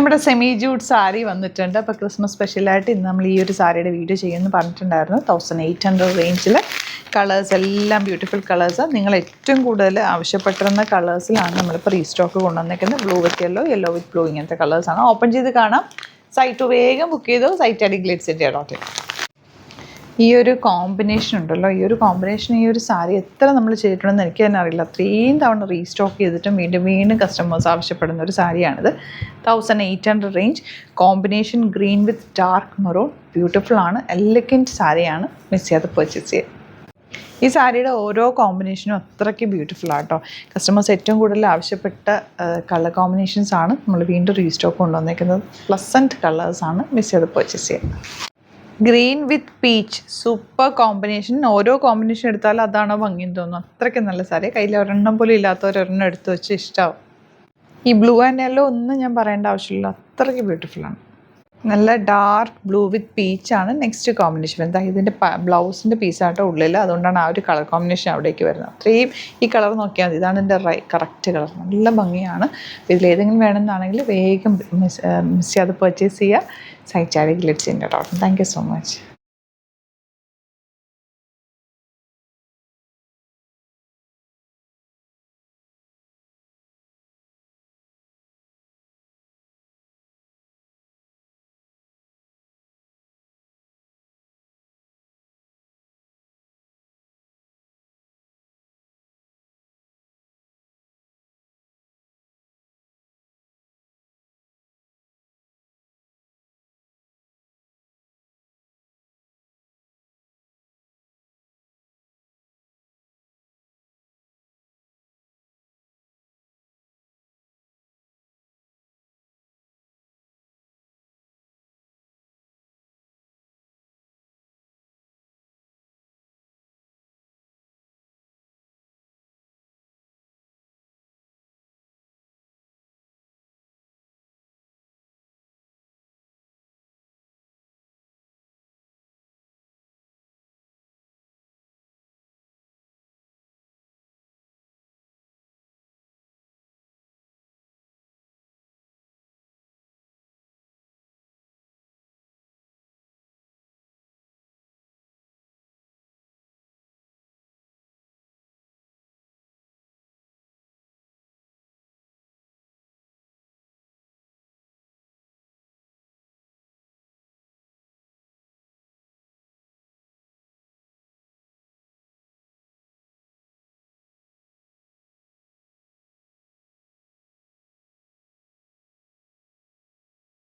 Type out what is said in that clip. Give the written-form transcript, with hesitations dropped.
നമ്മുടെ semi jute sari വന്നിട്ടുണ്ട്. അപ്പോൾ ക്രിസ്മസ് സ്പെഷ്യലായിട്ട് ഇന്ന് നമ്മൾ ഈ ഒരു സാരിയുടെ വീഡിയോ ചെയ്യുമെന്ന് പറഞ്ഞിട്ടുണ്ടായിരുന്നു. 1800 റേഞ്ചിൽ കളേഴ്സ് എല്ലാം ബ്യൂട്ടിഫുൾ കളേഴ്സ്. നിങ്ങൾ ഏറ്റവും കൂടുതൽ ആവശ്യപ്പെട്ടിരുന്ന കളേഴ്സിലാണ് നമ്മളിപ്പോൾ റീസ്റ്റോക്ക് കൊണ്ടുവന്നിരിക്കുന്നത്. Blue with yellow, yellow with blue, ഇങ്ങനത്തെ കളേഴ്സാണ്. ഓപ്പൺ ചെയ്ത് കാണാം. സൈറ്റ് വേഗം ബുക്ക് ചെയ്തോ. Site I D glitz.in. ഈ ഒരു കോമ്പിനേഷൻ ഉണ്ടല്ലോ, ഈ ഒരു കോമ്പിനേഷൻ ഈ ഒരു സാരി എത്ര നമ്മൾ ചെയ്തിട്ടുണ്ടെന്ന് എനിക്ക് തന്നെ അറിയില്ല. അത്രയും തവണ റീസ്റ്റോക്ക് ചെയ്തിട്ടും വീണ്ടും വീണ്ടും കസ്റ്റമേഴ്സ് ആവശ്യപ്പെടുന്ന ഒരു സാരിയാണിത്. 1800 റേഞ്ച്. കോമ്പിനേഷൻ ഗ്രീൻ വിത്ത് ഡാർക്ക് മെറൂൺ. ബ്യൂട്ടിഫുൾ ആണ്, എലഗൻറ്റ് സാരിയാണ്. മിസ് ചെയ്യാതെ പർച്ചേസ് ചെയ്യുക. ഈ സാരിയുടെ ഓരോ കോമ്പിനേഷനും അത്രയ്ക്ക് ബ്യൂട്ടിഫുൾ ആട്ടോ. കസ്റ്റമേഴ്സ് ഏറ്റവും കൂടുതൽ ആവശ്യപ്പെട്ട കളർ കോമ്പിനേഷൻസ് ആണ് നമ്മൾ വീണ്ടും റീസ്റ്റോക്ക് കൊണ്ടുവന്നേക്കുന്നത്. പ്ലസൻറ്റ് കളേഴ്സാണ്. മിസ് ചെയ്ത് പർച്ചേസ് ചെയ്യുക. ഗ്രീൻ വിത്ത് പീച്ച്, സൂപ്പർ കോമ്പിനേഷൻ. ഓരോ കോമ്പിനേഷൻ എടുത്താലും അതാണോ ഭംഗിയെന്ന് തോന്നുന്നു. അത്രയ്ക്ക് നല്ല സാരി. കയ്യിൽ ഒരെണ്ണം പോലും ഇല്ലാത്തവരൊരെണ്ണം എടുത്ത് വെച്ച് ഇഷ്ടമാവും. ഈ ബ്ലൂ ആൻഡ് യെല്ലോ ഒന്നും ഞാൻ പറയേണ്ട ആവശ്യമില്ല, അത്രയ്ക്ക് ബ്യൂട്ടിഫുള്ളാണ്. നല്ല ഡാർക്ക് ബ്ലൂ വിത്ത് പീച്ചാണ് നെക്സ്റ്റ് കോമ്പിനേഷൻ. എന്താ ഇതിൻ്റെ ബ്ലൗസിൻ്റെ പീസാട്ടോ ഉള്ളിൽ, അതുകൊണ്ടാണ് ആ ഒരു കളർ കോമ്പിനേഷൻ അവിടേക്ക് വരുന്നത്. അത്രയും ഈ കളർ നോക്കിയാൽ മതി. ഇതാണ് എൻ്റെ കറക്റ്റ് കളർ. നല്ല ഭംഗിയാണ്. ഇതിലേതെങ്കിലും വേണമെന്നാണെങ്കിൽ വേഗം മിസ് ചെയ്യാതെ പർച്ചേസ് ചെയ്യുക. Site I D glitz.in. Thank you so much.